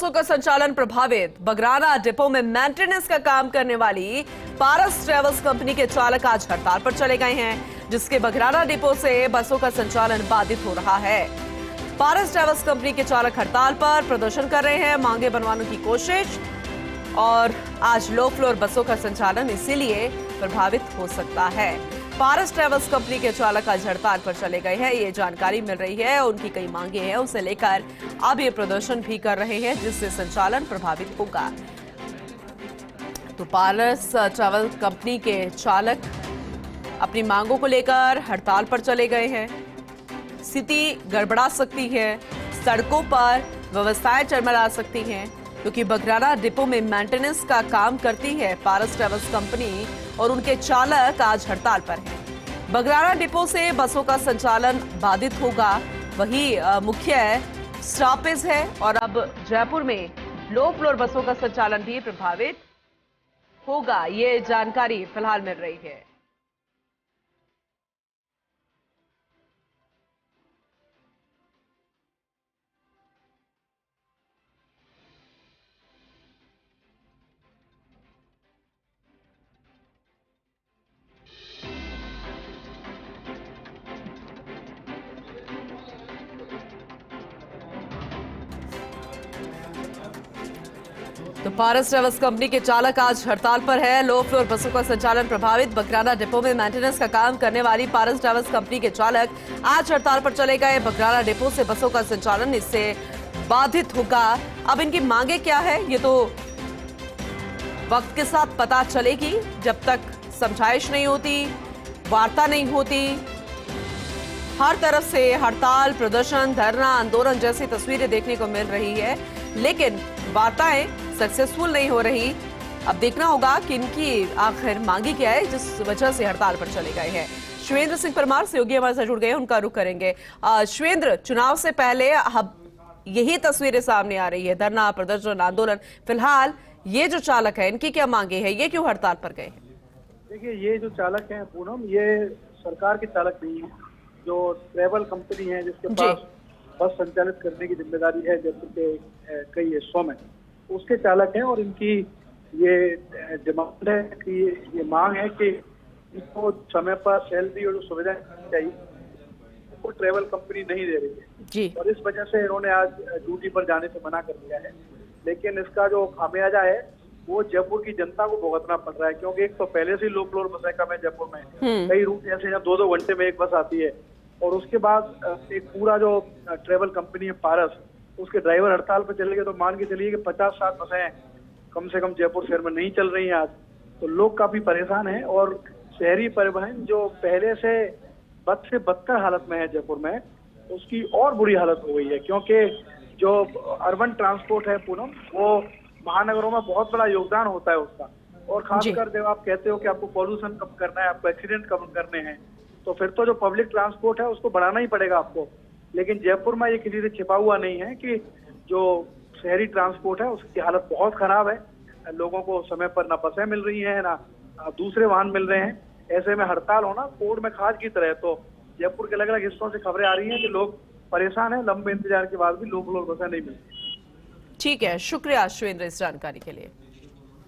बसों का संचालन प्रभावित। बगराना डिपो में मेंटेनेंस का काम करने वाली पारस ट्रेवल्स कंपनी के चालक आज हड़ताल पर चले गए हैं, जिसके बगराना डिपो से बसों का संचालन बाधित हो रहा है। पारस ट्रेवल्स कंपनी के चालक हड़ताल पर प्रदर्शन कर रहे हैं, मांगे बनवाने की कोशिश, और आज लो फ्लोर बसों का संचालन इसीलिए प्रभावित हो सकता है। पारस ट्रेवल्स कंपनी के चालक आज हड़ताल पर चले गए हैं, ये जानकारी मिल रही है। उनकी कई मांगे हैं, उसे लेकर अब ये प्रदर्शन भी कर रहे हैं, जिससे संचालन प्रभावित होगा। तो पारस ट्रेवल कंपनी के चालक अपनी मांगों को लेकर हड़ताल पर चले गए हैं। स्थिति गड़बड़ा सकती है, सड़कों पर व्यवस्थाएं चरमरा सकती हैं, क्योंकि बगराना डिपो में मेंटेनेंस का काम करती है पारस ट्रेवल्स कंपनी और उनके चालक आज हड़ताल पर हैं। बगराना डिपो से बसों का संचालन बाधित होगा, वही मुख्य स्टॉपेज है, और अब जयपुर में लो फ्लोर बसों का संचालन भी प्रभावित होगा, ये जानकारी फिलहाल मिल रही है। तो पारस ट्रेवल्स कंपनी के चालक आज हड़ताल पर है। लो फ्लोर बसों का संचालन प्रभावित। बगराना डिपो में मेंटेनेंस का काम करने वाली पारस ट्रेवल्स कंपनी के चालक आज हड़ताल पर चले गए। बगराना डिपो से बसों का संचालन इससे बाधित होगा। अब इनकी मांगे क्या है, ये तो वक्त के साथ पता चलेगी। जब तक समझाइश नहीं होती, वार्ता नहीं होती, हर तरफ से हड़ताल, प्रदर्शन, धरना, आंदोलन जैसी तस्वीरें देखने को मिल रही है, लेकिन वार्ताएं सक्सेसफुल नहीं हो रही। अब देखना होगा कि इनकी आखिर मांगी क्या है, जिस वजह से हड़ताल पर चले गए हैं। शिवेंद्र सिंह परमार सहयोगी हमारे साथ जुड़ गए, उनका रुख करेंगे। शिवेंद्र, चुनाव से पहले अब यही तस्वीरें सामने आ रही है, धरना, प्रदर्शन, आंदोलन। फिलहाल ये जो चालक है, इनकी क्या मांगे है, ये क्यों हड़ताल पर गए हैं? देखिए, ये जो चालक है पूनम, ये सरकार के चालक नहीं है, जो ट्रेवल कंपनी है जिसके पास बस संचालित करने की जिम्मेदारी है जयपुर के कई हिस्सों में, उसके चालक हैं। और इनकी ये डिमांड है कि ये मांग है कि इनको समय पर सैलरी और जो सुविधाएं चाहिए वो ट्रेवल कंपनी नहीं दे रही है जी। और इस वजह से इन्होंने आज ड्यूटी पर जाने से मना कर दिया है। लेकिन इसका जो खामियाजा है वो जयपुर की जनता को भुगतना पड़ रहा है, क्योंकि एक तो पहले से ही लो फ्लोर बसें कम है जयपुर में। कई रूट ऐसे हैं 2-2 घंटे में एक बस आती है, और उसके बाद एक पूरा जो ट्रेवल कंपनी है पारस, उसके ड्राइवर हड़ताल पर चले गए। तो मान के चलिए कि 50-60 बसें कम से कम जयपुर शहर में नहीं चल रही हैं आज। तो लोग काफी परेशान हैं, और शहरी परिवहन जो पहले से बद से बदतर हालत में है जयपुर में, उसकी और बुरी हालत हो गई है। क्योंकि जो अर्बन ट्रांसपोर्ट है पूनम, वो महानगरों में बहुत बड़ा योगदान होता है उसका, और खासकर जब आप कहते हो कि आपको पॉल्यूशन कम करना है, आपको एक्सीडेंट कम करने हैं, तो फिर तो जो पब्लिक ट्रांसपोर्ट है उसको बढ़ाना ही पड़ेगा आपको। लेकिन जयपुर में ये किसी से छिपा हुआ नहीं है कि जो शहरी ट्रांसपोर्ट है उसकी हालत बहुत खराब है। लोगों को समय पर ना बसें मिल रही हैं, ना दूसरे वाहन मिल रहे हैं। ऐसे में हड़ताल होना कोर्ट में खाज की तरह। तो जयपुर के अलग अलग हिस्सों से खबरें आ रही हैं कि लोग परेशान हैं, लंबे इंतजार के बाद भी लोग बसें नहीं मिलती। ठीक है, शुक्रिया शिवेंद्र इस जानकारी के लिए।